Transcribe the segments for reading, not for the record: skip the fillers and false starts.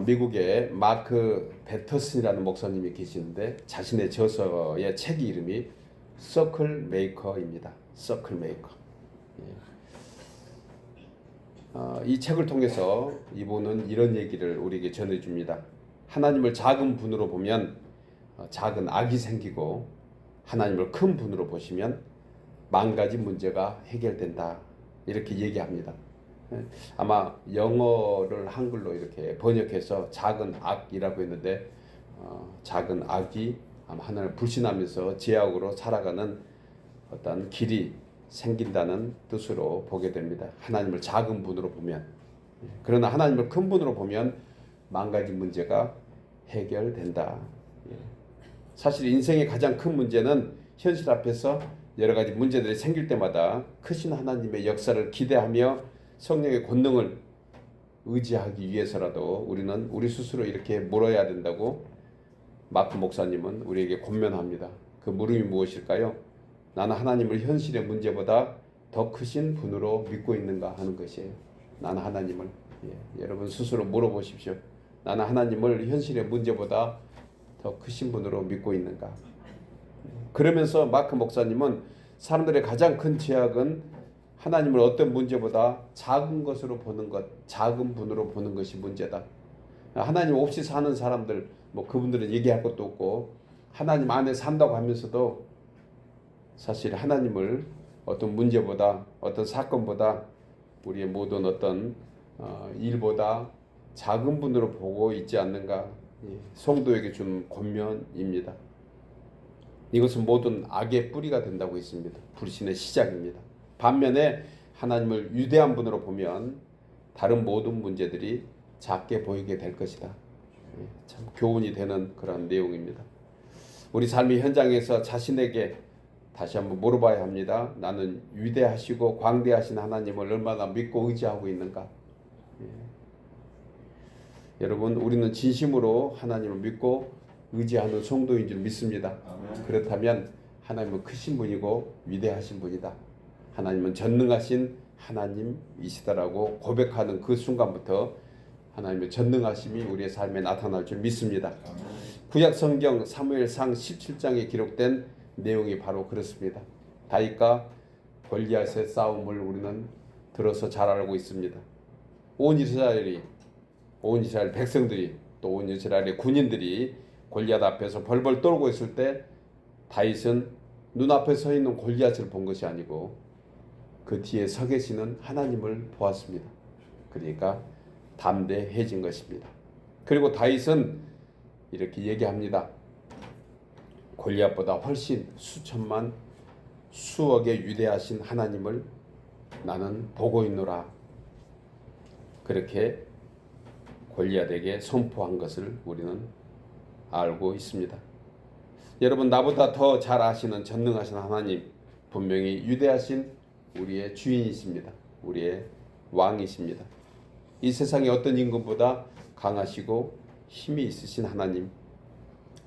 미국에 마크 배터슨이라는 목사님이 계시는데 자신의 저서의 책 이름이 서클 메이커입니다. 서클 메이커. 이 책을 통해서 이분은 이런 얘기를 우리에게 전해줍니다. 하나님을 작은 분으로 보면 작은 악이 생기고 하나님을 큰 분으로 보시면 만 가지 문제가 해결된다. 이렇게 얘기합니다. 아마 영어를 한글로 이렇게 번역해서 작은 악이라고 했는데 작은 악이 아마 하나님을 불신하면서 죄악으로 살아가는 어떤 길이 생긴다는 뜻으로 보게 됩니다. 하나님을 작은 분으로 보면. 그러나 하나님을 큰 분으로 보면 만 가지 문제가 해결된다. 사실 인생의 가장 큰 문제는 현실 앞에서 여러 가지 문제들이 생길 때마다 크신 하나님의 역사를 기대하며 성령의 권능을 의지하기 위해서라도 우리는 우리 스스로 이렇게 물어야 된다고 마크 목사님은 우리에게 권면합니다. 그 물음이 무엇일까요? 나는 하나님을 현실의 문제보다 더 크신 분으로 믿고 있는가 하는 것이에요. 나는 하나님을 여러분 스스로 물어보십시오. 나는 하나님을 현실의 문제보다 더 크신 분으로 믿고 있는가? 그러면서 마크 목사님은 사람들의 가장 큰 죄악은 하나님을 어떤 문제보다 작은 것으로 보는 것, 작은 분으로 보는 것이 문제다. 하나님 없이 사는 사람들, 그분들은 얘기할 것도 없고 하나님 안에 산다고 하면서도 사실 하나님을 어떤 문제보다, 어떤 사건보다, 우리의 모든 어떤 일보다 작은 분으로 보고 있지 않는가? 성도에게 준 권면입니다. 이것은 모든 악의 뿌리가 된다고 했습니다. 불신의 시작입니다. 반면에 하나님을 위대한 분으로 보면 다른 모든 문제들이 작게 보이게 될 것이다. 참 교훈이 되는 그런 내용입니다. 우리 삶의 현장에서 자신에게 다시 한번 물어봐야 합니다. 나는 위대하시고 광대하신 하나님을 얼마나 믿고 의지하고 있는가? 여러분, 우리는 진심으로 하나님을 믿고 의지하는 성도인 줄 믿습니다. 그렇다면 하나님은 크신 분이고 위대하신 분이다. 하나님은 전능하신 하나님이시다라고 고백하는 그 순간부터 하나님의 전능하심이 우리의 삶에 나타날 줄 믿습니다. 구약 성경 사무엘상 17장에 기록된 내용이 바로 그렇습니다. 다윗과 골리앗의 싸움을 우리는 들어서 잘 알고 있습니다. 온 이스라엘 백성들이 또 온 이스라엘의 군인들이 골리앗 앞에서 벌벌 떨고 있을 때 다윗은 눈앞에 서 있는 골리앗을 본 것이 아니고 그 뒤에 서 계시는 하나님을 보았습니다. 그러니까 담대해진 것입니다. 그리고 다윗은 이렇게 얘기합니다. 골리앗보다 훨씬 수천만 수억의 위대하신 하나님을 나는 보고 있노라. 그렇게 골리앗에게 선포한 것을 우리는 알고 있습니다. 여러분, 나보다 더 잘 아시는 전능하신 하나님, 분명히 위대하신 우리의 주인이십니다. 우리의 왕이십니다. 이 세상의 어떤 임금보다 강하시고 힘이 있으신 하나님,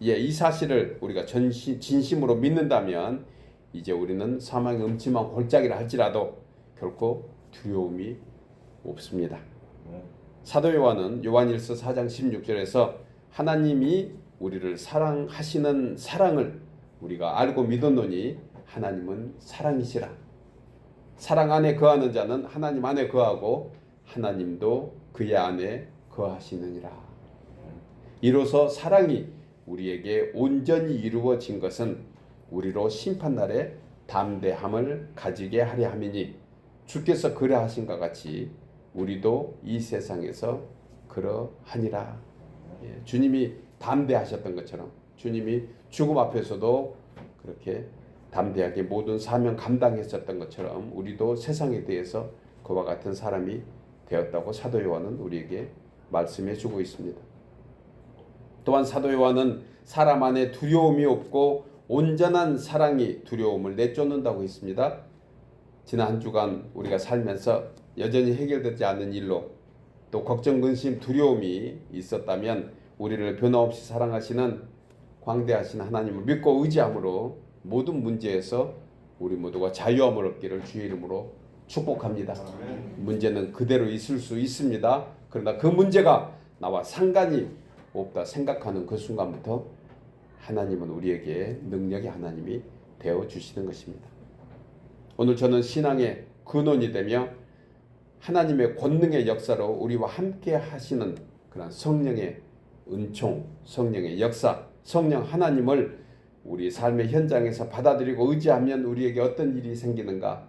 이 사실을 우리가 진심으로 믿는다면 이제 우리는 사망의 음침한 골짜기를 할지라도 결코 두려움이 없습니다. 사도 요한은 요한일서 4장 16절에서 하나님이 우리를 사랑하시는 사랑을 우리가 알고 믿었노니 하나님은 사랑이시라. 사랑 안에 거하는 자는 하나님 안에 거하고 하나님도 그의 안에 거하시느니라. 이로써 사랑이 우리에게 온전히 이루어진 것은 우리로 심판날에 담대함을 가지게 하려 함이니 주께서 그러하신 것 같이 우리도 이 세상에서 그러하니라. 주님이 담대하셨던 것처럼 주님이 죽음 앞에서도 그렇게 담대하게 모든 사명 감당했었던 것처럼 우리도 세상에 대해서 그와 같은 사람이 되었다고 사도 요한은 우리에게 말씀해 주고 있습니다. 또한 사도 요한은 사람 안에 두려움이 없고 온전한 사랑이 두려움을 내쫓는다고 했습니다. 지난 한 주간 우리가 살면서 여전히 해결되지 않는 일로 또 걱정, 근심, 두려움이 있었다면 우리를 변함없이 사랑하시는 광대하신 하나님을 믿고 의지함으로 모든 문제에서 우리 모두가 자유함을 얻기를 주의 이름으로 축복합니다. 문제는 그대로 있을 수 있습니다. 그러나 그 문제가 나와 상관이 없다 생각하는 그 순간부터 하나님은 우리에게 능력의 하나님이 되어 주시는 것입니다. 오늘 저는 신앙의 근원이 되며 하나님의 권능의 역사로 우리와 함께 하시는 그런 성령의 은총, 성령의 역사, 성령 하나님을 우리 삶의 현장에서 받아들이고 의지하면 우리에게 어떤 일이 생기는가?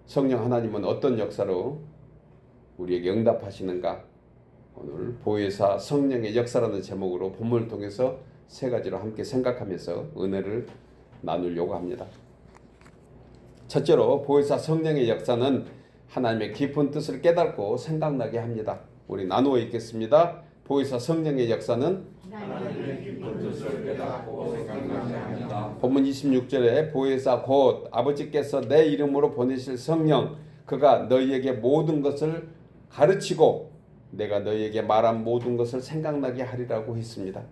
성령 하나님은 어떤 역사로 우리에게 응답하시는가? 오늘 보혜사 성령의 역사라는 제목으로 본문을 통해서 세 가지로 함께 생각하면서 은혜를 나누려고 합니다. 첫째로 보혜사 성령의 역사는 하나님의 깊은 뜻을 깨닫고 생각나게 합니다. 우리 나누어 읽겠습니다. 보혜사 성령의 역사는 하나님의 깊은 뜻을 깨닫고 생각나게 합니다. 본문 26절에 보혜사 곧 아버지께서 내 이름으로 보내실 성령 그가 너희에게 모든 것을 가르치고 내가 너희에게 말한 모든 것을 생각나게 하리라고 했습니다.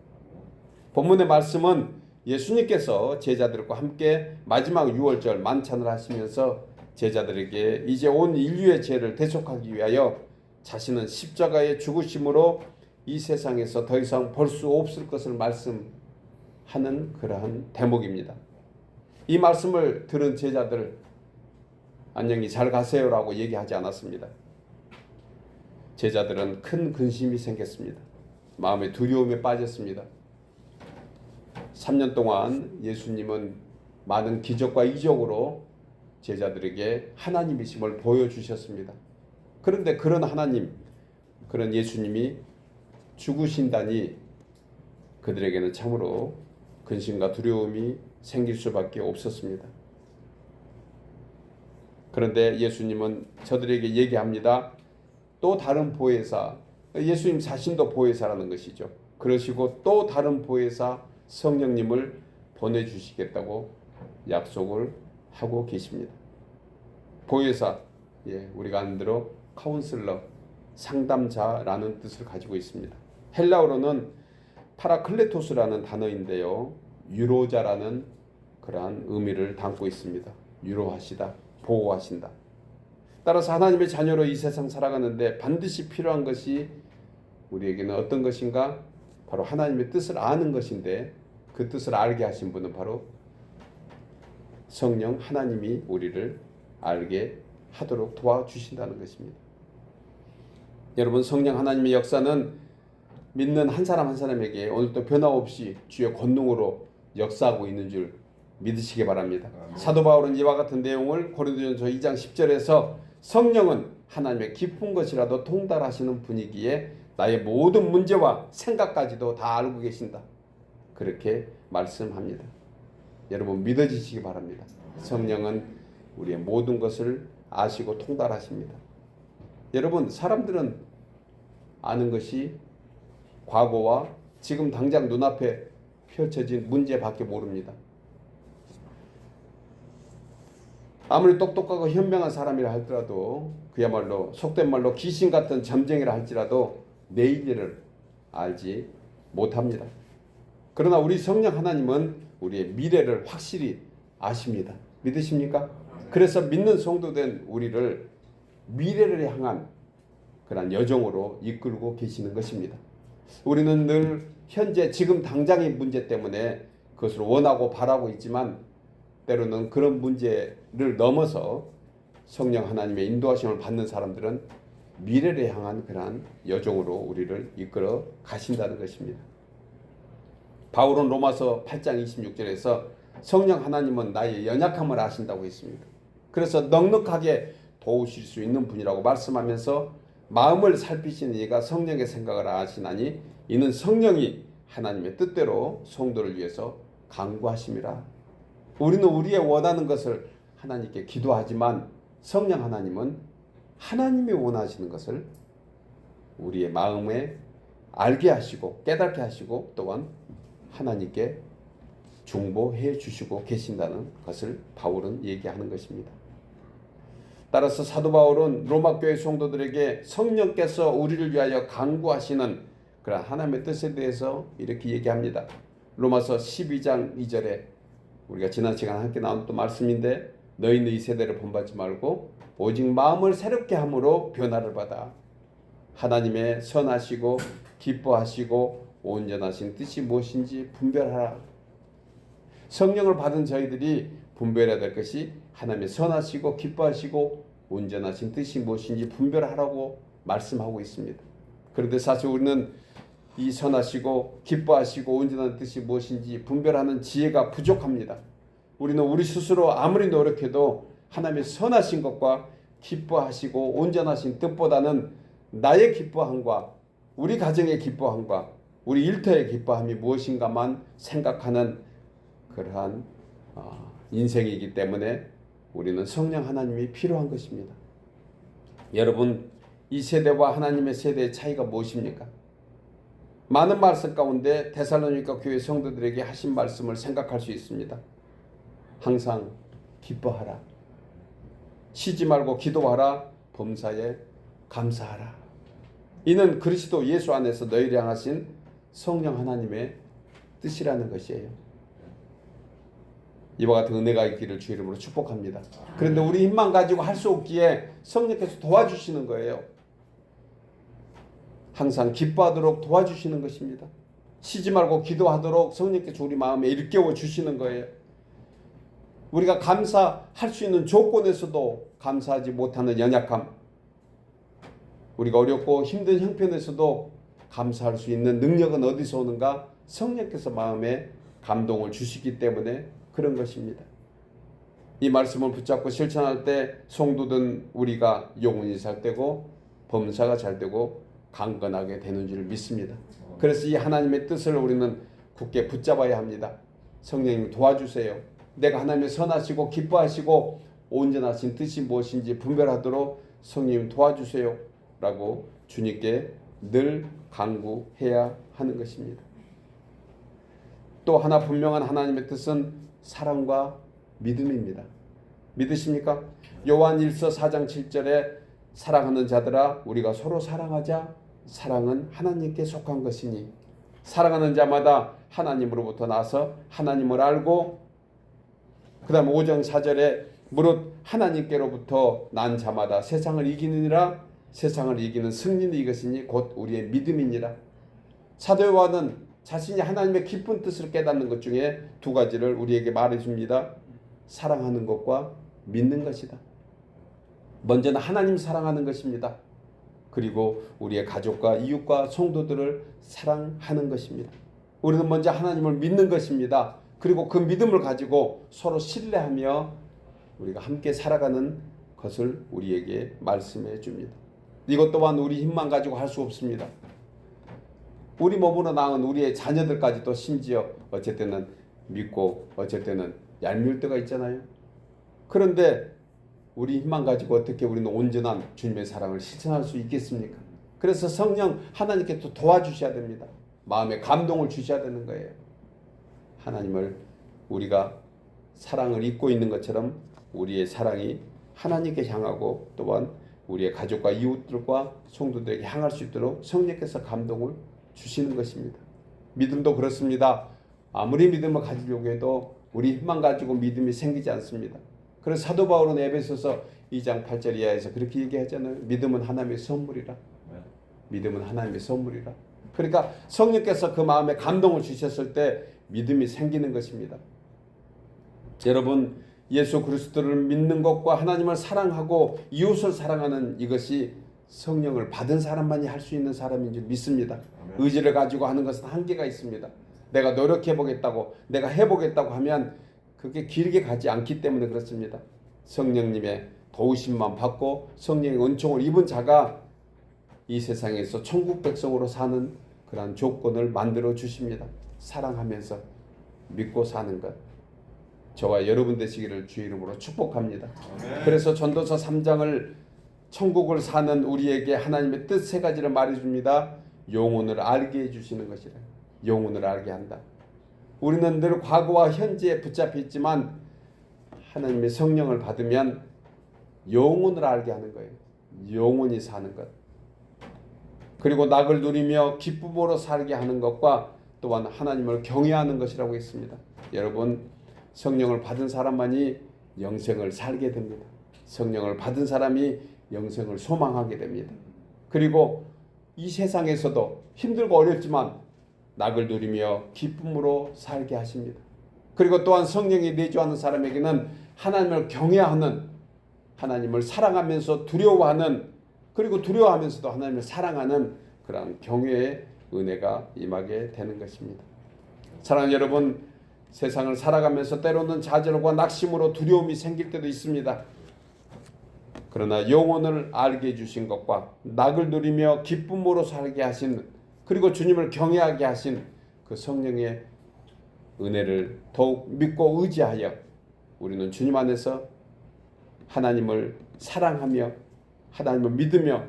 본문의 말씀은 예수님께서 제자들과 함께 마지막 유월절 만찬을 하시면서 제자들에게 이제 온 인류의 죄를 대속하기 위하여 자신은 십자가의 죽으심으로 이 세상에서 더 이상 볼 수 없을 것을 말씀하는 그러한 대목입니다. 이 말씀을 들은 제자들 안녕히 잘 가세요라고 얘기하지 않았습니다. 제자들은 큰 근심이 생겼습니다. 마음의 두려움에 빠졌습니다. 3년 동안 예수님은 많은 기적과 이적으로 제자들에게 하나님이심을 보여주셨습니다. 그런데 그런 하나님, 그런 예수님이 죽으신다니 그들에게는 참으로 근심과 두려움이 생길 수밖에 없었습니다. 그런데 예수님은 저들에게 얘기합니다. 또 다른 보혜사, 예수님 자신도 보혜사라는 것이죠. 그러시고 또 다른 보혜사 성령님을 보내주시겠다고 약속을 하고 계십니다. 보혜사, 우리가 아는 대로 카운슬러, 상담자라는 뜻을 가지고 있습니다. 헬라어로는 파라클레토스라는 단어인데요. 유로자라는 그러한 의미를 담고 있습니다. 유로하시다, 보호하신다. 따라서 하나님의 자녀로 이 세상 살아가는데 반드시 필요한 것이 우리에게는 어떤 것인가? 바로 하나님의 뜻을 아는 것인데 그 뜻을 알게 하신 분은 바로 성령 하나님이 우리를 알게 하도록 도와주신다는 것입니다. 여러분, 성령 하나님의 역사는 믿는 한 사람 한 사람에게 오늘도 변함없이 주의 권능으로 역사하고 있는 줄 믿으시기 바랍니다. 사도 바울은 이와 같은 내용을 고린도전서 2장 10절에서 성령은 하나님의 깊은 것이라도 통달하시는 분이기에 나의 모든 문제와 생각까지도 다 알고 계신다. 그렇게 말씀합니다. 여러분 믿어지시기 바랍니다. 성령은 우리의 모든 것을 아시고 통달하십니다. 여러분 사람들은 아는 것이 과거와 지금 당장 눈앞에 펼쳐진 문제밖에 모릅니다. 아무리 똑똑하고 현명한 사람이라 할지라도 그야말로 속된 말로 귀신 같은 점쟁이라 할지라도 내일 일을 알지 못합니다. 그러나 우리 성령 하나님은 우리의 미래를 확실히 아십니다. 믿으십니까? 그래서 믿는 성도된 우리를 미래를 향한 그런 여정으로 이끌고 계시는 것입니다. 우리는 늘 현재 지금 당장의 문제 때문에 그것을 원하고 바라고 있지만 때로는 그런 문제를 넘어서 성령 하나님의 인도하심을 받는 사람들은 미래를 향한 그러한 여정으로 우리를 이끌어 가신다는 것입니다. 바울은 로마서 8장 26절에서 성령 하나님은 나의 연약함을 아신다고 했습니다. 그래서 넉넉하게 도우실 수 있는 분이라고 말씀하면서 마음을 살피시는 이가 성령의 생각을 아시나니 이는 성령이 하나님의 뜻대로 성도를 위해서 간구하심이라. 우리는 우리의 원하는 것을 하나님께 기도하지만 성령 하나님은 하나님이 원하시는 것을 우리의 마음에 알게 하시고 깨닫게 하시고 또한 하나님께 중보해 주시고 계신다는 것을 바울은 얘기하는 것입니다. 따라서 사도 바울은 로마 교회 성도들에게 성령께서 우리를 위하여 간구하시는 그런 하나님의 뜻에 대해서 이렇게 얘기합니다. 로마서 12장 2절에 우리가 지난 시간 함께 나눴던 말씀인데 너희는 이 세대를 본받지 말고 오직 마음을 새롭게 함으로 변화를 받아 하나님의 선하시고 기뻐하시고 온전하신 뜻이 무엇인지 분별하라. 성령을 받은 저희들이 분별해야 될 것이 하나님의 선하시고 기뻐하시고 온전하신 뜻이 무엇인지 분별하라고 말씀하고 있습니다. 그런데 사실 우리는 이 선하시고 기뻐하시고 온전한 뜻이 무엇인지 분별하는 지혜가 부족합니다. 우리는 우리 스스로 아무리 노력해도 하나님의 선하신 것과 기뻐하시고 온전하신 뜻보다는 나의 기뻐함과 우리 가정의 기뻐함과 우리 일터의 기뻐함이 무엇인가만 생각하는 그러한 인생이기 때문에 우리는 성령 하나님이 필요한 것입니다. 여러분, 이 세대와 하나님의 세대의 차이가 무엇입니까? 많은 말씀 가운데 데살로니가 교회 성도들에게 하신 말씀을 생각할 수 있습니다. 항상 기뻐하라. 쉬지 말고 기도하라. 범사에 감사하라. 이는 그리스도 예수 안에서 너희를 향하신 성령 하나님의 뜻이라는 것이에요. 이와 같은 은혜가 있기를 주 이름으로 축복합니다. 그런데 우리 힘만 가지고 할 수 없기에 성령께서 도와주시는 거예요. 항상 기뻐하도록 도와주시는 것입니다. 쉬지 말고 기도하도록 성령께서 우리 마음에 일깨워 주시는 거예요. 우리가 감사할 수 있는 조건에서도 감사하지 못하는 연약함, 우리가 어렵고 힘든 형편에서도 감사할 수 있는 능력은 어디서 오는가? 성령께서 마음에 감동을 주시기 때문에 그런 것입니다. 이 말씀을 붙잡고 실천할 때 성도든 우리가 영혼이 잘 되고 범사가 잘 되고 강건하게 되는 줄 믿습니다. 그래서 이 하나님의 뜻을 우리는 굳게 붙잡아야 합니다. 성령님 도와주세요. 내가 하나님의 선하시고 기뻐하시고 온전하신 뜻이 무엇인지 분별하도록 성령님 도와주세요 라고 주님께 늘 간구해야 하는 것입니다. 또 하나 분명한 하나님의 뜻은 사랑과 믿음입니다. 믿으십니까? 요한 1서 4장 7절에 사랑하는 자들아 우리가 서로 사랑하자. 사랑은 하나님께 속한 것이니 사랑하는 자마다 하나님으로부터 나서 하나님을 알고, 그 다음 5장 4절에 무릇 하나님께로부터 난 자마다 세상을 이기느니라. 세상을 이기는 승리는 이것이니 곧 우리의 믿음이니라. 사도 요한은 자신이 하나님의 깊은 뜻을 깨닫는 것 중에 두 가지를 우리에게 말해줍니다. 사랑하는 것과 믿는 것이다. 먼저는 하나님 사랑하는 것입니다. 그리고 우리의 가족과 이웃과 성도들을 사랑하는 것입니다. 우리는 먼저 하나님을 믿는 것입니다. 그리고 그 믿음을 가지고 서로 신뢰하며 우리가 함께 살아가는 것을 우리에게 말씀해 줍니다. 이것 또한 우리 힘만 가지고 할 수 없습니다. 우리 몸으로 낳은 우리의 자녀들까지도 심지어 어쩔 때는 믿고 어쩔 때는 얄미울 때가 있잖아요. 그런데 우리 힘만 가지고 어떻게 우리는 온전한 주님의 사랑을 실천할 수 있겠습니까? 그래서 성령 하나님께 또 도와주셔야 됩니다. 마음에 감동을 주셔야 되는 거예요. 하나님을 우리가 사랑을 잊고 있는 것처럼 우리의 사랑이 하나님께 향하고 또한 우리의 가족과 이웃들과 성도들에게 향할 수 있도록 성령께서 감동을 주시는 것입니다. 믿음도 그렇습니다. 아무리 믿음을 가지려고 해도 우리 힘만 가지고 믿음이 생기지 않습니다. 그래서 사도 바울은 에베소서 2장 8절 이하에서 그렇게 얘기하잖아요. 믿음은 하나님의 선물이라. 믿음은 하나님의 선물이라. 그러니까 성령께서 그 마음에 감동을 주셨을 때 믿음이 생기는 것입니다. 여러분, 예수 그리스도를 믿는 것과 하나님을 사랑하고 이웃을 사랑하는 이것이 성령을 받은 사람만이 할 수 있는 사람인 줄 믿습니다. 의지를 가지고 하는 것은 한계가 있습니다. 내가 노력해보겠다고 내가 해보겠다고 하면 그게 길게 가지 않기 때문에 그렇습니다. 성령님의 도우심만 받고 성령의 은총을 입은 자가 이 세상에서 천국 백성으로 사는 그런 조건을 만들어 주십니다. 사랑하면서 믿고 사는 것, 저와 여러분 되시기를 주의 이름으로 축복합니다. 그래서 전도서 3장을 천국을 사는 우리에게 하나님의 뜻 세 가지를 말해줍니다. 영혼을 알게 해주시는 것이라. 영혼을 알게 한다. 우리는 늘 과거와 현재에 붙잡혀 있지만 하나님의 성령을 받으면 영혼을 알게 하는 거예요. 영혼이 사는 것. 그리고 낙을 누리며 기쁨으로 살게 하는 것과 또한 하나님을 경외하는 것이라고 했습니다. 여러분, 성령을 받은 사람만이 영생을 살게 됩니다. 성령을 받은 사람이 영생을 소망하게 됩니다. 그리고 이 세상에서도 힘들고 어렵지만 낙을 누리며 기쁨으로 살게 하십니다. 그리고 또한 성령이 내주하는 사람에게는 하나님을 경외하는, 하나님을 사랑하면서 두려워하는, 그리고 두려워하면서도 하나님을 사랑하는 그런 경외의 은혜가 임하게 되는 것입니다. 사랑하는 여러분, 세상을 살아가면서 때로는 좌절과 낙심으로 두려움이 생길 때도 있습니다. 그러나 영혼을 알게 해주신 것과 낙을 누리며 기쁨으로 살게 하신, 그리고 주님을 경외하게 하신 그 성령의 은혜를 더욱 믿고 의지하여 우리는 주님 안에서 하나님을 사랑하며 하나님을 믿으며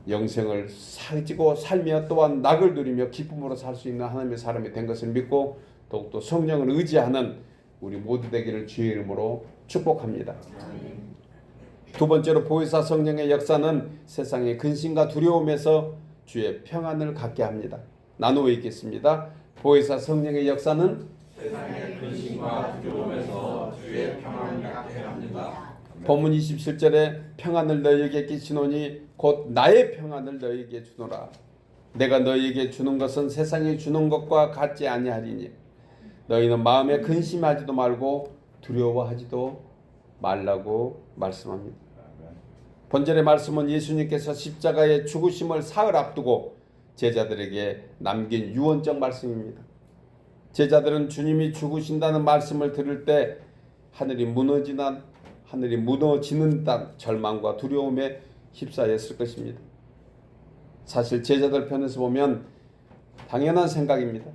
영생을 살지고 살며 또한 낙을 누리며 기쁨으로 살 수 있는 하나님의 사람이 된 것을 믿고 더욱더 성령을 의지하는 우리 모두 되기를 주의 이름으로 축복합니다. 두 번째로 보혜사 성령의 역사는 세상의 근심과 두려움에서 주의 평안을 갖게 합니다. 나누어 읽겠습니다. 보혜사 성령의 역사는 세상의 근심과 두려움에서 주의 평안을 갖게 합니다. 본문 27절에 평안을 너희에게 끼치노니 곧 나의 평안을 너희에게 주노라. 내가 너희에게 주는 것은 세상이 주는 것과 같지 아니하리니 너희는 마음에 근심하지도 말고 두려워하지도 말라고 말씀합니다. 본절의 말씀은 예수님께서 십자가의 죽으심을 사흘 앞두고 제자들에게 남긴 유언적 말씀입니다. 제자들은 주님이 죽으신다는 말씀을 들을 때 하늘이 무너지는 듯한 절망과 두려움에 휩싸였을 것입니다. 사실 제자들 편에서 보면 당연한 생각입니다.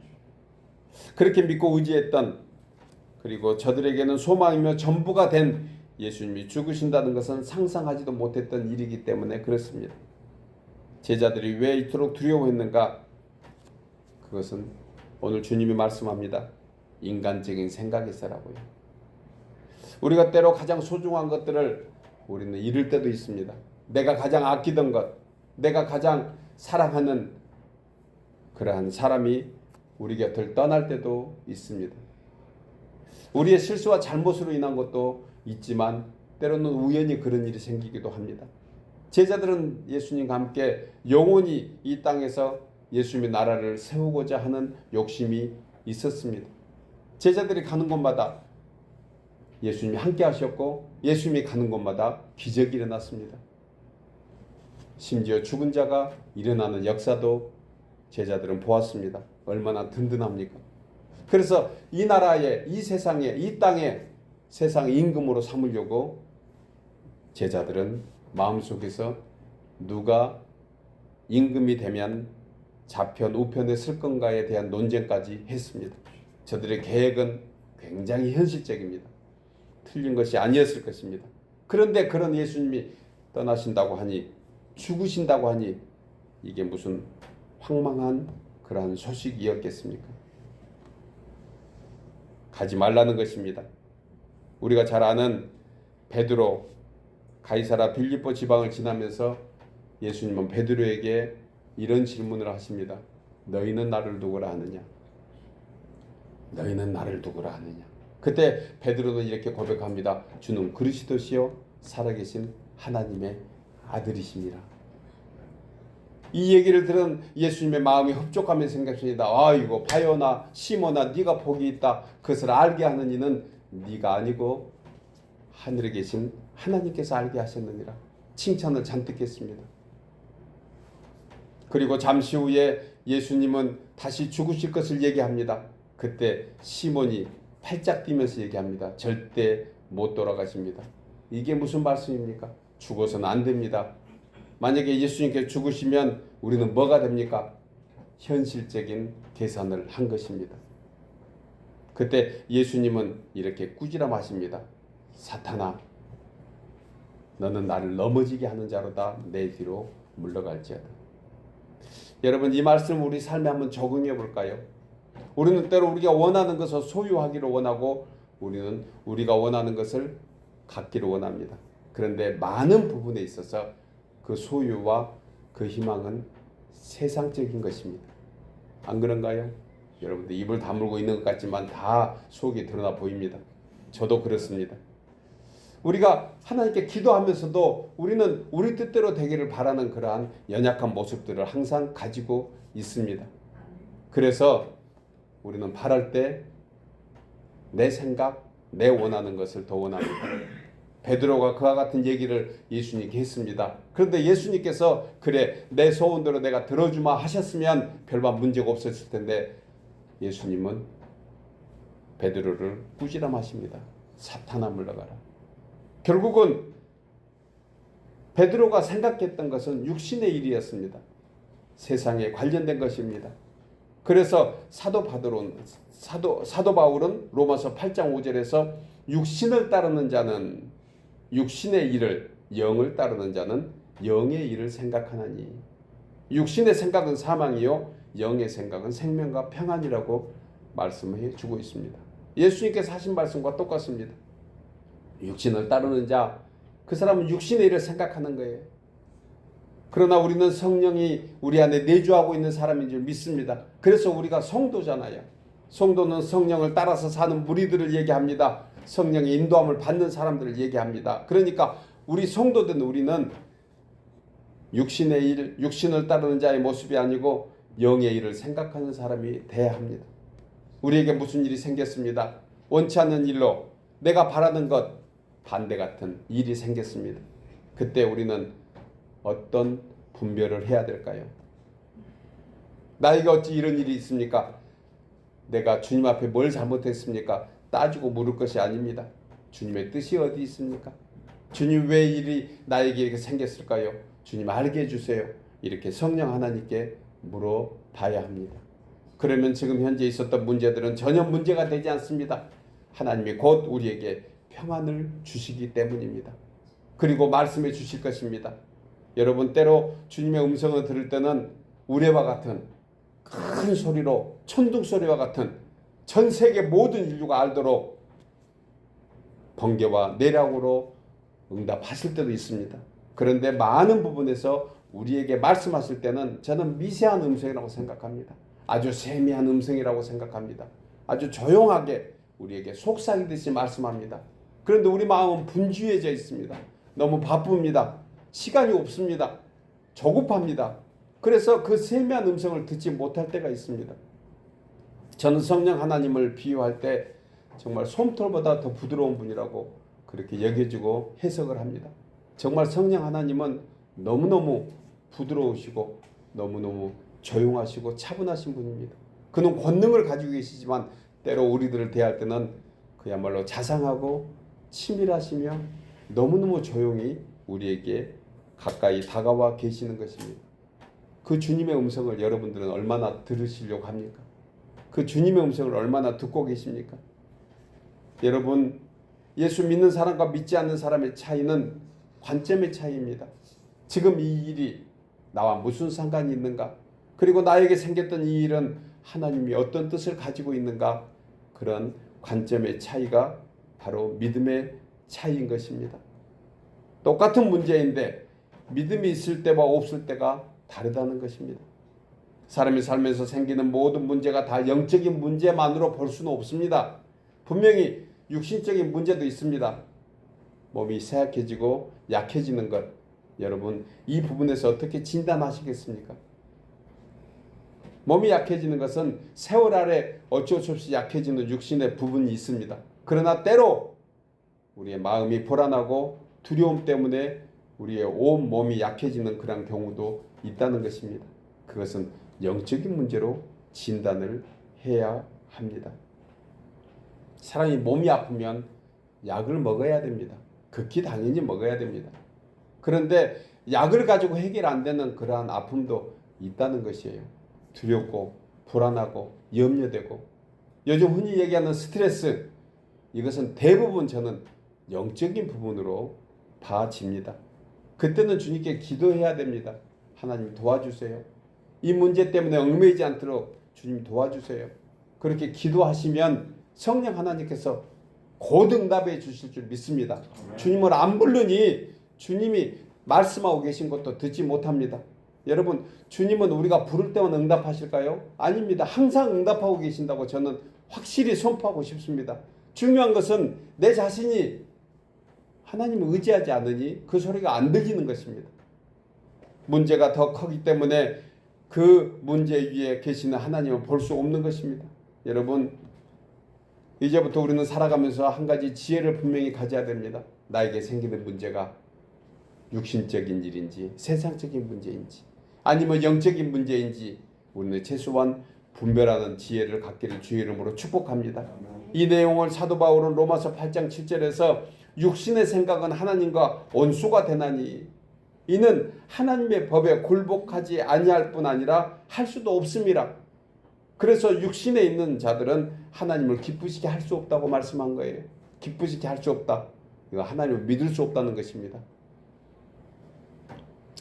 그렇게 믿고 의지했던, 그리고 저들에게는 소망이며 전부가 된 예수님이 죽으신다는 것은 상상하지도 못했던 일이기 때문에 그렇습니다. 제자들이 왜 이토록 두려워했는가? 그것은 오늘 주님이 말씀합니다. 인간적인 생각에서라고요. 우리가 때로 가장 소중한 것들을 우리는 잃을 때도 있습니다. 내가 가장 아끼던 것, 내가 가장 사랑하는 그러한 사람이 우리 곁을 떠날 때도 있습니다. 우리의 실수와 잘못으로 인한 것도 있지만 때로는 우연히 그런 일이 생기기도 합니다. 제자들은 예수님과 함께 영원히 이 땅에서 예수님의 나라를 세우고자 하는 욕심이 있었습니다. 제자들이 가는 곳마다 예수님이 함께 하셨고 예수님이 가는 곳마다 기적이 일어났습니다. 심지어 죽은 자가 일어나는 역사도 제자들은 보았습니다. 얼마나 든든합니까? 그래서 이 나라에, 이 세상에, 이 땅에 세상 임금으로 삼으려고 제자들은 마음속에서 누가 임금이 되면 좌편 우편에 쓸 건가에 대한 논쟁까지 했습니다. 저들의 계획은 굉장히 현실적입니다. 틀린 것이 아니었을 것입니다. 그런데 그런 예수님이 떠나신다고 하니, 죽으신다고 하니 이게 무슨 황망한 그러한 소식이었겠습니까? 가지 말라는 것입니다. 우리가 잘 아는 베드로, 가이사라 빌립보 지방을 지나면서 예수님은 베드로에게 이런 질문을 하십니다. 너희는 나를 누구라 하느냐? 너희는 나를 누구라 하느냐? 그때 베드로는 이렇게 고백합니다. 주는 그리스도시요 살아계신 하나님의 아들이십니다. 이 얘기를 들은 예수님의 마음이 흡족하며 생각합니다. 아이고 바요나 시몬아, 네가 복이 있다. 그것을 알게 하는 이는 네가 아니고 하늘에 계신 하나님께서 알게 하셨느니라. 칭찬을 잔뜩 했습니다. 그리고 잠시 후에 예수님은 다시 죽으실 것을 얘기합니다. 그때 시몬이 팔짝 뛰면서 얘기합니다. 절대 못 돌아가십니다. 이게 무슨 말씀입니까? 죽어서는 안 됩니다. 만약에 예수님께서 죽으시면 우리는 뭐가 됩니까? 현실적인 계산을 한 것입니다. 그때 예수님은 이렇게 꾸지람하십니다. 사탄아, 너는 나를 넘어지게 하는 자로다. 내 뒤로 물러갈지어다. 여러분, 이 말씀 우리 삶에 한번 적용해 볼까요? 우리는 때로 우리가 원하는 것을 소유하기를 원하고 우리는 우리가 원하는 것을 갖기를 원합니다. 그런데 많은 부분에 있어서 그 소유와 그 희망은 세상적인 것입니다. 안 그런가요? 여러분들 입을 다물고 있는 것 같지만 다 속이 드러나 보입니다. 저도 그렇습니다. 우리가 하나님께 기도하면서도 우리는 우리 뜻대로 되기를 바라는 그러한 연약한 모습들을 항상 가지고 있습니다. 그래서 우리는 바랄 때 내 생각, 내 원하는 것을 더 원합니다. 베드로가 그와 같은 얘기를 예수님께 했습니다. 그런데 예수님께서 그래 내 소원대로 내가 들어주마 하셨으면 별반 문제가 없었을 텐데 예수님은 베드로를 꾸지람하십니다. 사탄아 물러가라. 결국은 베드로가 생각했던 것은 육신의 일이었습니다. 세상에 관련된 것입니다. 그래서 사도 바울은 로마서 8장 5절에서 육신을 따르는 자는 육신의 일을, 영을 따르는 자는 영의 일을 생각하나니 육신의 생각은 사망이요 영의 생각은 생명과 평안이라고 말씀해 주고 있습니다. 예수님께서 하신 말씀과 똑같습니다. 육신을 따르는 자, 그 사람은 육신의 일을 생각하는 거예요. 그러나 우리는 성령이 우리 안에 내주하고 있는 사람인 줄 믿습니다. 그래서 우리가 성도잖아요. 성도는 성령을 따라서 사는 무리들을 얘기합니다. 성령의 인도함을 받는 사람들을 얘기합니다. 그러니까 우리 성도된 우리는 육신의 일, 육신을 따르는 자의 모습이 아니고 영의 일을 생각하는 사람이 돼야 합니다. 우리에게 무슨 일이 생겼습니다. 원치 않는 일로 내가 바라는 것 반대 같은 일이 생겼습니다. 그때 우리는 어떤 분별을 해야 될까요? 나에게 어찌 이런 일이 있습니까? 내가 주님 앞에 뭘 잘못했습니까? 따지고 물을 것이 아닙니다. 주님의 뜻이 어디 있습니까? 주님 왜 일이 나에게 이렇게 생겼을까요? 주님 알게 해주세요. 이렇게 성령 하나님께 물어봐야 합니다. 그러면 지금 현재 있었던 문제들은 전혀 문제가 되지 않습니다. 하나님이 곧 우리에게 평안을 주시기 때문입니다. 그리고 말씀해 주실 것입니다. 여러분 때로 주님의 음성을 들을 때는 우레와 같은 큰 소리로 천둥 소리와 같은 전 세계 모든 인류가 알도록 번개와 내락으로 응답하실 때도 있습니다. 그런데 많은 부분에서 우리에게 말씀하실 때는 저는 미세한 음성이라고 생각합니다. 아주 세미한 음성이라고 생각합니다. 아주 조용하게 우리에게 속삭이듯이 말씀합니다. 그런데 우리 마음은 분주해져 있습니다. 너무 바쁩니다. 시간이 없습니다. 조급합니다. 그래서 그 세미한 음성을 듣지 못할 때가 있습니다. 저는 성령 하나님을 비유할 때 정말 솜털보다 더 부드러운 분이라고 그렇게 여겨지고 해석을 합니다. 정말 성령 하나님은 너무너무 부드러우시고 너무너무 조용하시고 차분하신 분입니다. 그는 권능을 가지고 계시지만 때로 우리들을 대할 때는 그야말로 자상하고 치밀하시며 너무너무 조용히 우리에게 가까이 다가와 계시는 것입니다. 그 주님의 음성을 여러분들은 얼마나 들으시려고 합니까? 그 주님의 음성을 얼마나 듣고 계십니까? 여러분, 예수 믿는 사람과 믿지 않는 사람의 차이는 관점의 차이입니다. 지금 이 일이 나와 무슨 상관이 있는가? 그리고 나에게 생겼던 이 일은 하나님이 어떤 뜻을 가지고 있는가? 그런 관점의 차이가 바로 믿음의 차이인 것입니다. 똑같은 문제인데 믿음이 있을 때와 없을 때가 다르다는 것입니다. 사람이 살면서 생기는 모든 문제가 다 영적인 문제만으로 볼 수는 없습니다. 분명히 육신적인 문제도 있습니다. 몸이 쇠약해지고 약해지는 것, 여러분 이 부분에서 어떻게 진단하시겠습니까? 몸이 약해지는 것은 세월 아래 어쩔 수 없이 약해지는 육신의 부분이 있습니다. 그러나 때로 우리의 마음이 불안하고 두려움 때문에 우리의 온 몸이 약해지는 그런 경우도 있다는 것입니다. 그것은 영적인 문제로 진단을 해야 합니다. 사람이 몸이 아프면 약을 먹어야 됩니다. 극히 당연히 먹어야 됩니다. 그런데 약을 가지고 해결 안 되는 그러한 아픔도 있다는 것이에요. 두렵고 불안하고 염려되고 요즘 흔히 얘기하는 스트레스, 이것은 대부분 저는 영적인 부분으로 봐집니다. 그때는 주님께 기도해야 됩니다. 하나님 도와주세요. 이 문제 때문에 얽매이지 않도록 주님 도와주세요. 그렇게 기도하시면 성령 하나님께서 곧 응답해 주실 줄 믿습니다. 주님을 안 부르니 주님이 말씀하고 계신 것도 듣지 못합니다. 여러분, 주님은 우리가 부를 때만 응답하실까요? 아닙니다. 항상 응답하고 계신다고 저는 확실히 선포하고 싶습니다. 중요한 것은 내 자신이 하나님을 의지하지 않으니 그 소리가 안 들리는 것입니다. 문제가 더 크기 때문에 그 문제 위에 계시는 하나님을 볼 수 없는 것입니다. 여러분, 이제부터 우리는 살아가면서 한 가지 지혜를 분명히 가져야 됩니다. 나에게 생기는 문제가 육신적인 일인지 세상적인 문제인지 아니면 영적인 문제인지 우리는 최소한 분별하는 지혜를 갖기를 주의 이름으로 축복합니다. 이 내용을 사도 바울은 로마서 8장 7절에서 육신의 생각은 하나님과 원수가 되나니 이는 하나님의 법에 굴복하지 아니할 뿐 아니라 할 수도 없음이라. 그래서 육신에 있는 자들은 하나님을 기쁘시게 할 수 없다고 말씀한 거예요. 기쁘시게 할 수 없다. 이거 하나님을 믿을 수 없다는 것입니다.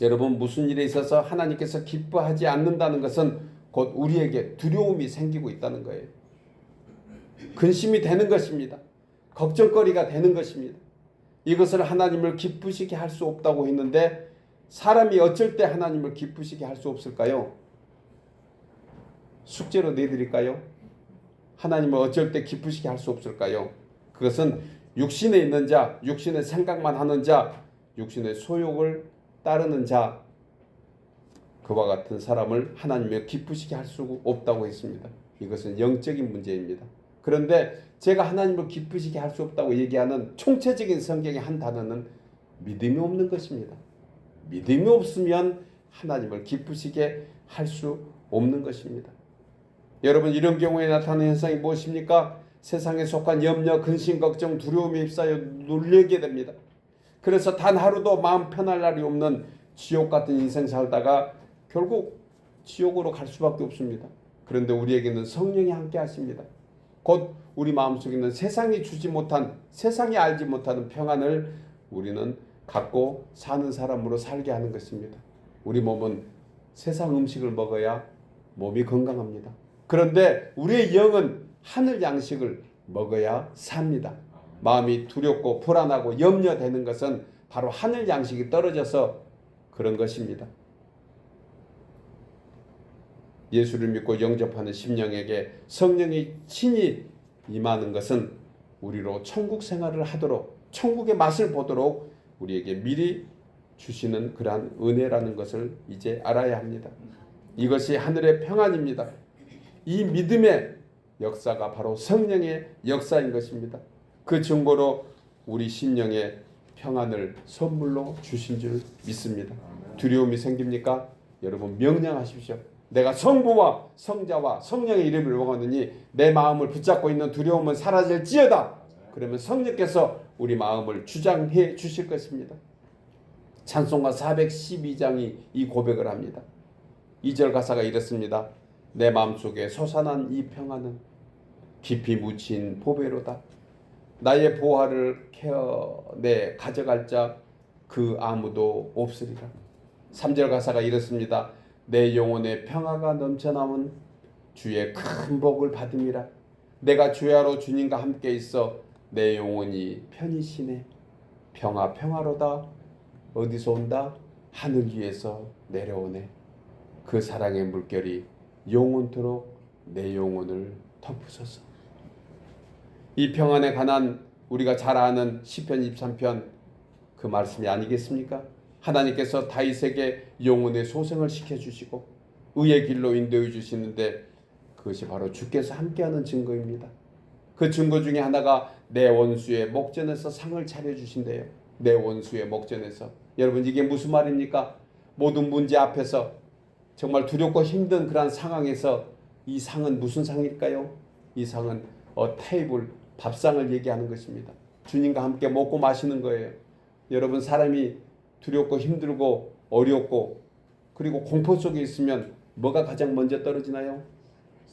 여러분, 무슨 일에 있어서 하나님께서 기뻐하지 않는다는 것은 곧 우리에게 두려움이 생기고 있다는 거예요. 근심이 되는 것입니다. 걱정거리가 되는 것입니다. 이것을 하나님을 기쁘시게 할 수 없다고 했는데 사람이 어쩔 때 하나님을 기쁘시게 할 수 없을까요? 숙제로 내드릴까요? 하나님을 어쩔 때 기쁘시게 할 수 없을까요? 그것은 육신에 있는 자, 육신의 생각만 하는 자, 육신의 소욕을 따르는 자, 그와 같은 사람을 하나님을 기쁘시게 할 수 없다고 했습니다. 이것은 영적인 문제입니다. 그런데 제가 하나님을 기쁘시게 할 수 없다고 얘기하는 총체적인 성경의 한 단어는 믿음이 없는 것입니다. 믿음이 없으면 하나님을 기쁘시게 할 수 없는 것입니다. 여러분, 이런 경우에 나타나는 현상이 무엇입니까? 세상에 속한 염려, 근심, 걱정, 두려움에 휩싸여 눌리게 됩니다. 그래서 단 하루도 마음 편할 날이 없는 지옥 같은 인생 살다가 결국 지옥으로 갈 수밖에 없습니다. 그런데 우리에게는 성령이 함께 하십니다. 곧 우리 마음속에 있는 세상이 주지 못한, 세상이 알지 못하는 평안을 우리는 갖고 사는 사람으로 살게 하는 것입니다. 우리 몸은 세상 음식을 먹어야 몸이 건강합니다. 그런데 우리의 영은 하늘 양식을 먹어야 삽니다. 마음이 두렵고 불안하고 염려되는 것은 바로 하늘 양식이 떨어져서 그런 것입니다. 예수를 믿고 영접하는 심령에게 성령이 친히 임하는 것은 우리로 천국 생활을 하도록, 천국의 맛을 보도록 우리에게 미리 주시는 그러한 은혜라는 것을 이제 알아야 합니다. 이것이 하늘의 평안입니다. 이 믿음의 역사가 바로 성령의 역사인 것입니다. 그 증거로 우리 심령에 평안을 선물로 주신 줄 믿습니다. 두려움이 생깁니까? 여러분, 명령하십시오. 내가 성부와 성자와 성령의 이름을 먹었느니 내 마음을 붙잡고 있는 두려움은 사라질지어다. 그러면 성령께서 우리 마음을 주장해 주실 것입니다. 찬송가 412장이 이 고백을 합니다. 2절 가사가 이렇습니다. 내 마음속에 솟아난 이 평안은 깊이 묻힌 보배로다. 나의 보화를 캐어내 가져갈 자 그 아무도 없으리라. 3절 가사가 이렇습니다. 내 영혼의 평화가 넘쳐나온 주의 큰 복을 받음이라. 내가 주야로 주님과 함께 있어 내 영혼이 편히 쉬네. 평화 평화로다. 어디서 온다? 하늘 위에서 내려오네. 그 사랑의 물결이 영원토록 내 영혼을 덮으소서. 이 평안에 관한 우리가 잘 아는 시편 23편 그 말씀이 아니겠습니까? 하나님께서 다윗에게 영혼의 소생을 시켜주시고 의의 길로 인도해 주시는데 그것이 바로 주께서 함께하는 증거입니다. 그 증거 중에 하나가 내 원수의 목전에서 상을 차려주신대요. 내 원수의 목전에서. 여러분, 이게 무슨 말입니까? 모든 문제 앞에서 정말 두렵고 힘든 그런 상황에서 이 상은 무슨 상일까요? 이 상은 테이블, 밥상을 얘기하는 것입니다. 주님과 함께 먹고 마시는 거예요. 여러분, 사람이 두렵고 힘들고 어렵고 그리고 공포 속에 있으면 뭐가 가장 먼저 떨어지나요?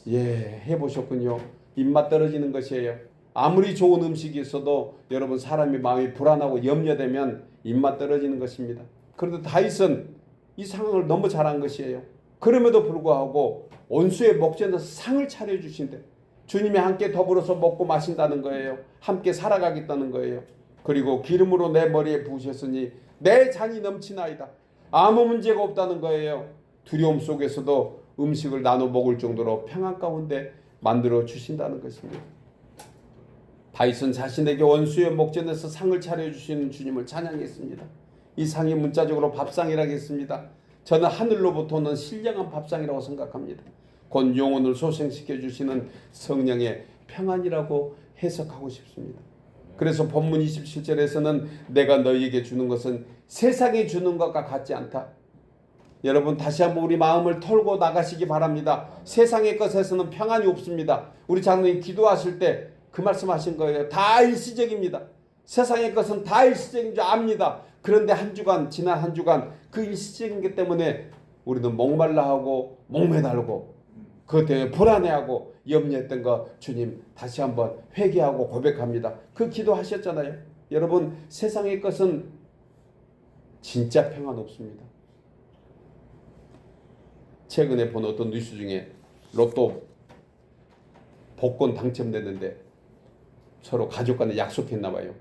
예, 해보셨군요. 입맛 떨어지는 것이에요. 아무리 좋은 음식이 있어도 여러분, 사람이 마음이 불안하고 염려되면 입맛 떨어지는 것입니다. 그런데 다윗은 이 상황을 너무 잘한 것이에요. 그럼에도 불구하고 원수의 목전에서 상을 차려주신대. 주님이 함께 더불어서 먹고 마신다는 거예요. 함께 살아가겠다는 거예요. 그리고 기름으로 내 머리에 부으셨으니 내 잔이 넘치나이다. 아무 문제가 없다는 거예요. 두려움 속에서도 음식을 나눠 먹을 정도로 평안 가운데 만들어 주신다는 것입니다. 다윗은 자신에게 원수의 목전에서 상을 차려주시는 주님을 찬양했습니다. 이 상이 문자적으로 밥상이라겠습니다. 저는 하늘로부터 오는 신령한 밥상이라고 생각합니다. 곧 영혼을 소생시켜 주시는 성령의 평안이라고 해석하고 싶습니다. 그래서 본문 27절에서는 내가 너희에게 주는 것은 세상이 주는 것과 같지 않다. 여러분 다시 한번 우리 마음을 털고 나가시기 바랍니다. 세상의 것에서는 평안이 없습니다. 우리 장로님 기도하실 때 그 말씀하신 거예요. 다 일시적입니다. 세상의 것은 다 일시적인 줄 압니다. 그런데 지난 한 주간 그 일시적인 것 때문에 우리는 목말라하고 목매달고 그것 때문에 불안해하고 염려했던 거 주님 다시 한번 회개하고 고백합니다. 그 기도하셨잖아요. 여러분 세상의 것은 진짜 평안 없습니다. 최근에 본 어떤 뉴스 중에 로또 복권 당첨됐는데 서로 가족 간에 약속했나 봐요.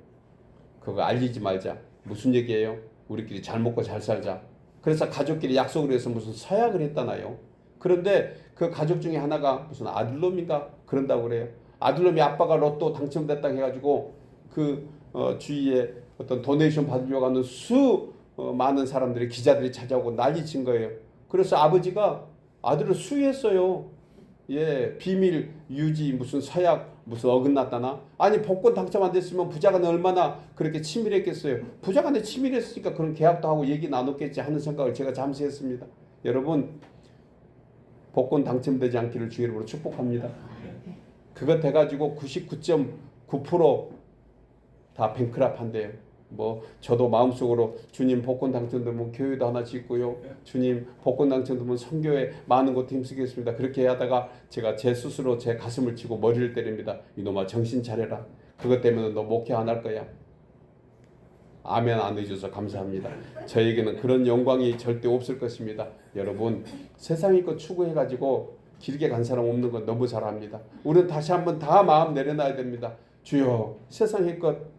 그거 알리지 말자. 무슨 얘기예요? 우리끼리 잘 먹고 잘 살자. 그래서 가족끼리 약속을 해서 무슨 서약을 했다나요. 그런데 그 가족 중에 하나가 무슨 아들놈인가 그런다고 그래요. 아들놈이 아빠가 로또 당첨됐다 해가지고 그 주위에 어떤 도네이션 받으려고 하는 많은 사람들이 기자들이 찾아오고 난리친 거예요. 그래서 아버지가 아들을 수위했어요. 예, 비밀 유지 무슨 서약 무슨 어긋났다나? 아니 복권 당첨 안 됐으면 부자간에 얼마나 그렇게 치밀했겠어요. 부자간에 치밀했으니까 그런 계약도 하고 얘기 나눴겠지 하는 생각을 제가 잠시 했습니다. 여러분 복권 당첨되지 않기를 주의 이름으로 축복합니다. 그것 해가지고 99.9% 다 뱅크랍 한대요. 뭐 저도 마음속으로 주님 복권 당첨되면 교회도 하나 짓고요. 주님 복권 당첨되면 선교에 많은 곳 힘쓰겠습니다. 그렇게 하다가 제가 제 스스로 제 가슴을 치고 머리를 때립니다. 이놈아 정신 차려라. 그것 때문에 너 목회 안 할 거야. 아멘 안 해줘서 감사합니다. 저에게는 그런 영광이 절대 없을 것입니다. 여러분 세상의 것 추구해가지고 길게 간 사람 없는 건 너무 잘 압니다. 우리는 다시 한번 다 마음 내려놔야 됩니다. 주여 세상의 것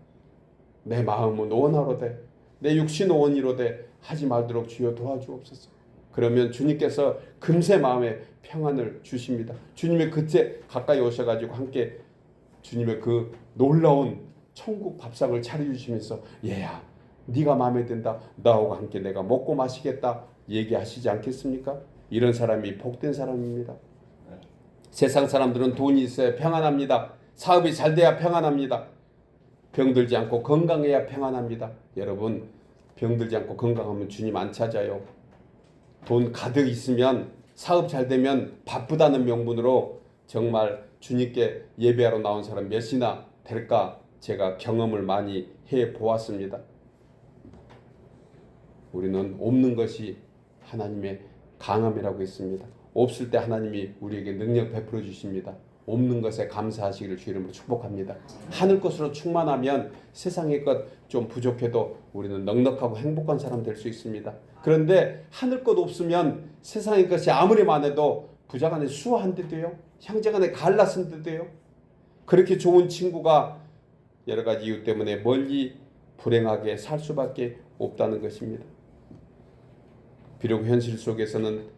내 마음은 원하로되 내 육신 원이로되 하지 말도록 주여 도와주옵소서. 그러면 주님께서 금세 마음에 평안을 주십니다. 주님의 그때 가까이 오셔가지고 함께 주님의 그 놀라운 천국 밥상을 차려주시면서 얘야 네가 마음에 든다. 나하고 함께 내가 먹고 마시겠다 얘기하시지 않겠습니까? 이런 사람이 복된 사람입니다. 세상 사람들은 돈이 있어야 평안합니다. 사업이 잘 돼야 평안합니다. 병들지 않고 건강해야 평안합니다. 여러분 병들지 않고 건강하면 주님 안 찾아요. 돈 가득 있으면 사업 잘 되면 바쁘다는 명분으로 정말 주님께 예배하러 나온 사람 몇이나 될까 제가 경험을 많이 해보았습니다. 우리는 없는 것이 하나님의 강함이라고 했습니다. 없을 때 하나님이 우리에게 능력 베풀어 주십니다. 없는 것에 감사하시기를 주 이름으로 축복합니다. 하늘 것으로 충만하면 세상의 것 좀 부족해도 우리는 넉넉하고 행복한 사람 될 수 있습니다. 그런데 하늘 것 없으면 세상의 것이 아무리 많아도 부자간에 수한 데도요. 형제간에 갈라선 데도요. 그렇게 좋은 친구가 여러 가지 이유 때문에 멀리 불행하게 살 수밖에 없다는 것입니다. 비록 현실 속에서는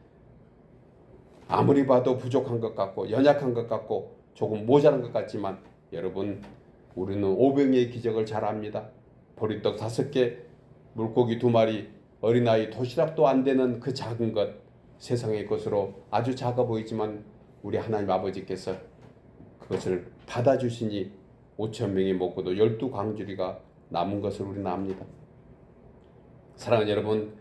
아무리 봐도 부족한 것 같고 연약한 것 같고 조금 모자란 것 같지만 여러분 우리는 오병이의 기적을 잘 압니다. 보리떡 5개, 물고기 2마리, 어린아이 도시락도 안 되는 그 작은 것 세상의 것으로 아주 작아 보이지만 우리 하나님 아버지께서 그것을 받아주시니 5,000명이 먹고도 12광주리가 남은 것을 우리는 압니다. 사랑하는 여러분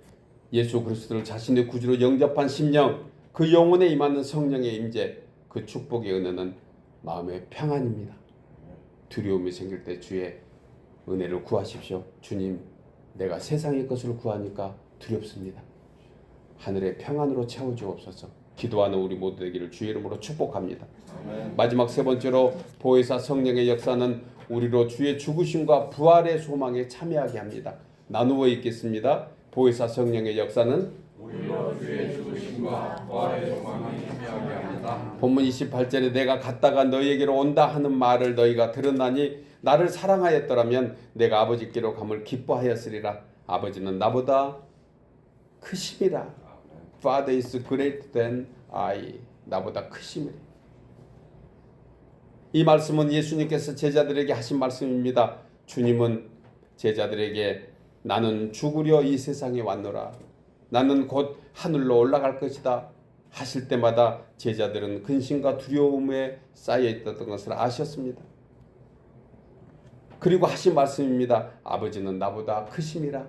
예수 그리스도를 자신의 구주로 영접한 심령 그 영혼에 임하는 성령의 임재 그 축복의 은혜는 마음의 평안입니다. 두려움이 생길 때 주의 은혜를 구하십시오. 주님 내가 세상의 것을 구하니까 두렵습니다. 하늘의 평안으로 채워주옵소서. 기도하는 우리 모두 되기를 주의 이름으로 축복합니다. 아멘. 마지막 세 번째로 보혜사 성령의 역사는 우리로 주의 죽으심과 부활의 소망에 참여하게 합니다. 나누어 읽겠습니다. 보혜사 성령의 역사는 우리로 주의 죽으심과 부활의 소망에 참여하게 합니다. 본문 28절에 내가 갔다가 너희에게로 온다 하는 말을 너희가 들었나니 나를 사랑하였더라면 내가 아버지께로 감을 기뻐하였으리라. 아버지는 나보다 크심이라. Father is greater than I. 나보다 크심이라. 이 말씀은 예수님께서 제자들에게 하신 말씀입니다. 주님은 제자들에게 나는 죽으려 이 세상에 왔노라. 나는 곧 하늘로 올라갈 것이다 하실 때마다 제자들은 근심과 두려움에 쌓여 있었던 것을 아셨습니다. 그리고 하신 말씀입니다. 아버지는 나보다 크심이라.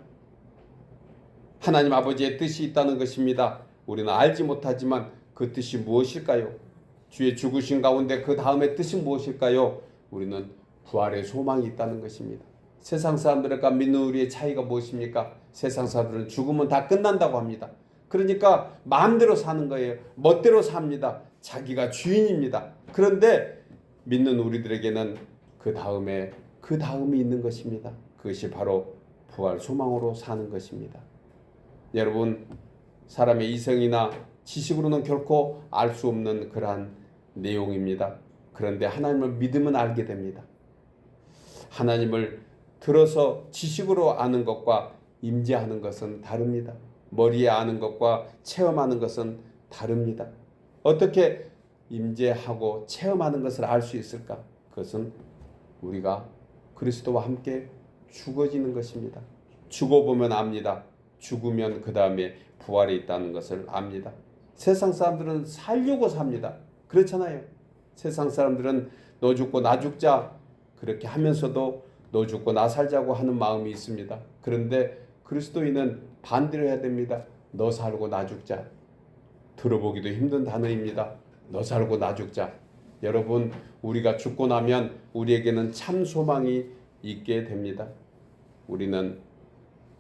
하나님 아버지의 뜻이 있다는 것입니다. 우리는 알지 못하지만 그 뜻이 무엇일까요? 주의 죽으신 가운데 그 다음의 뜻이 무엇일까요? 우리는 부활의 소망이 있다는 것입니다. 세상 사람들과 믿는 우리의 차이가 무엇입니까? 세상 사람들은 죽으면 다 끝난다고 합니다. 그러니까 마음대로 사는 거예요. 멋대로 삽니다. 자기가 주인입니다. 그런데 믿는 우리들에게는 그 다음이 있는 것입니다. 그것이 바로 부활 소망으로 사는 것입니다. 여러분, 사람의 이성이나 지식으로는 결코 알 수 없는 그러한 내용입니다. 그런데 하나님을 믿으면 알게 됩니다. 하나님을 들어서 지식으로 아는 것과 임재하는 것은 다릅니다. 머리에 아는 것과 체험하는 것은 다릅니다. 어떻게 임재하고 체험하는 것을 알 수 있을까? 그것은 우리가 그리스도와 함께 죽어지는 것입니다. 죽어보면 압니다. 죽으면 그 다음에 부활이 있다는 것을 압니다. 세상 사람들은 살려고 삽니다. 그렇잖아요. 세상 사람들은 너 죽고 나 죽자 그렇게 하면서도 너 죽고 나 살자고 하는 마음이 있습니다. 그런데 그리스도인은 반대로 해야 됩니다. 너 살고 나 죽자. 들어보기도 힘든 단어입니다. 너 살고 나 죽자. 여러분, 우리가 죽고 나면 우리에게는 참 소망이 있게 됩니다. 우리는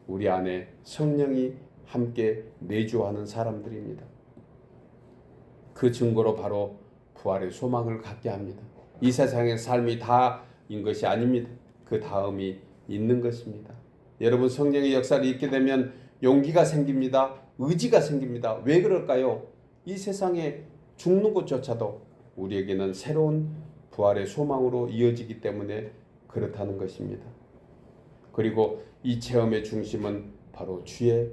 우리 안에 성령이 함께 내주하는 사람들입니다. 그 증거로 바로 부활의 소망을 갖게 합니다. 이 세상의 삶이 다인 것이 아닙니다. 그 다음이 있는 것입니다. 여러분, 성령의 역사를 잊게 되면 용기가 생깁니다. 의지가 생깁니다. 왜 그럴까요? 이 세상에 죽는 것조차도 우리에게는 새로운 부활의 소망으로 이어지기 때문에 그렇다는 것입니다. 그리고 이 체험의 중심은 바로 주의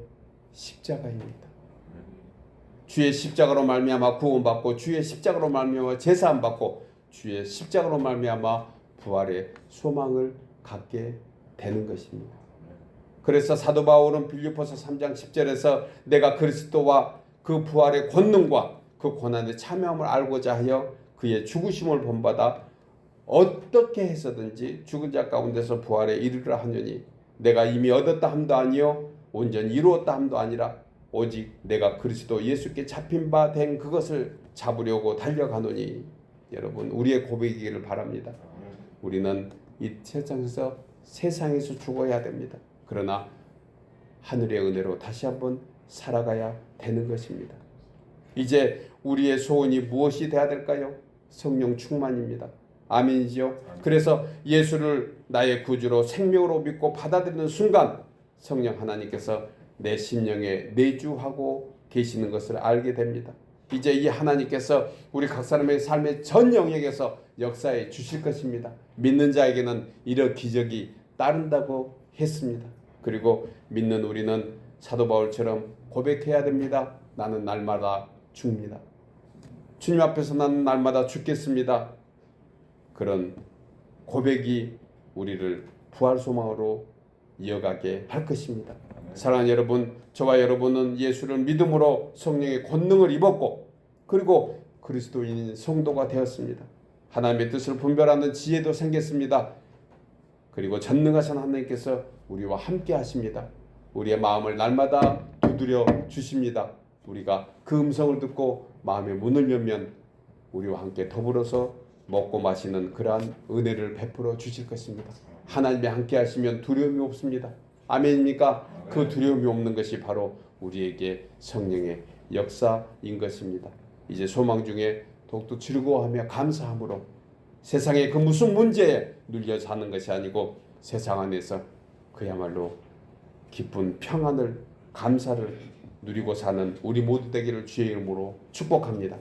십자가입니다. 주의 십자가로 말미암아 구원받고 주의 십자가로 말미암아 제사함받고 주의 십자가로 말미암아 부활의 소망을 갖게 되는 것입니다. 그래서 사도 바울은 빌립보서 3장 10절에서 내가 그리스도와 그 부활의 권능과 그 고난의 참여함을 알고자 하여 그의 죽으심을 본받아 어떻게 해서든지 죽은 자 가운데서 부활에 이르려 하느니 내가 이미 얻었다 함도 아니요 온전히 이루었다 함도 아니라 오직 내가 그리스도 예수께 잡힌 바 된 그것을 잡으려고 달려가노니. 여러분, 우리의 고백이기를 바랍니다. 우리는 이 세상에서 죽어야 됩니다. 그러나 하늘의 은혜로 다시 한번 살아가야 되는 것입니다. 이제 우리의 소원이 무엇이 되어야 될까요? 성령 충만입니다. 아멘이지요? 그래서 예수를 나의 구주로 생명으로 믿고 받아들이는 순간 성령 하나님께서 내 심령에 내주하고 계시는 것을 알게 됩니다. 이제 이 하나님께서 우리 각 사람의 삶의 전 영역에서 역사해 주실 것입니다. 믿는 자에게는 이런 기적이 따른다고 했습니다. 그리고 믿는 우리는 사도 바울처럼 고백해야 됩니다. 나는 날마다 죽습니다. 주님 앞에서 나는 날마다 죽겠습니다. 그런 고백이 우리를 부활 소망으로 이어가게 할 것입니다. 사랑하는 여러분, 저와 여러분은 예수를 믿음으로 성령의 권능을 입었고 그리고 그리스도인 성도가 되었습니다. 하나님의 뜻을 분별하는 지혜도 생겼습니다. 그리고 전능하신 하나님께서 우리와 함께 하십니다. 우리의 마음을 날마다 두드려 주십니다. 우리가 그 음성을 듣고 마음의 문을 열면 우리와 함께 더불어서 먹고 마시는 그러한 은혜를 베풀어 주실 것입니다. 하나님이 함께 하시면 두려움이 없습니다. 아멘입니까? 그 두려움이 없는 것이 바로 우리에게 성령의 역사인 것입니다. 이제 소망 중에 더욱더 즐거워하며 감사함으로 세상의 그 무슨 문제에 눌려 사는 것이 아니고 세상 안에서 그야말로 기쁜 평안을 감사를 누리고 사는 우리 모두 되기를 주의 이름으로 축복합니다.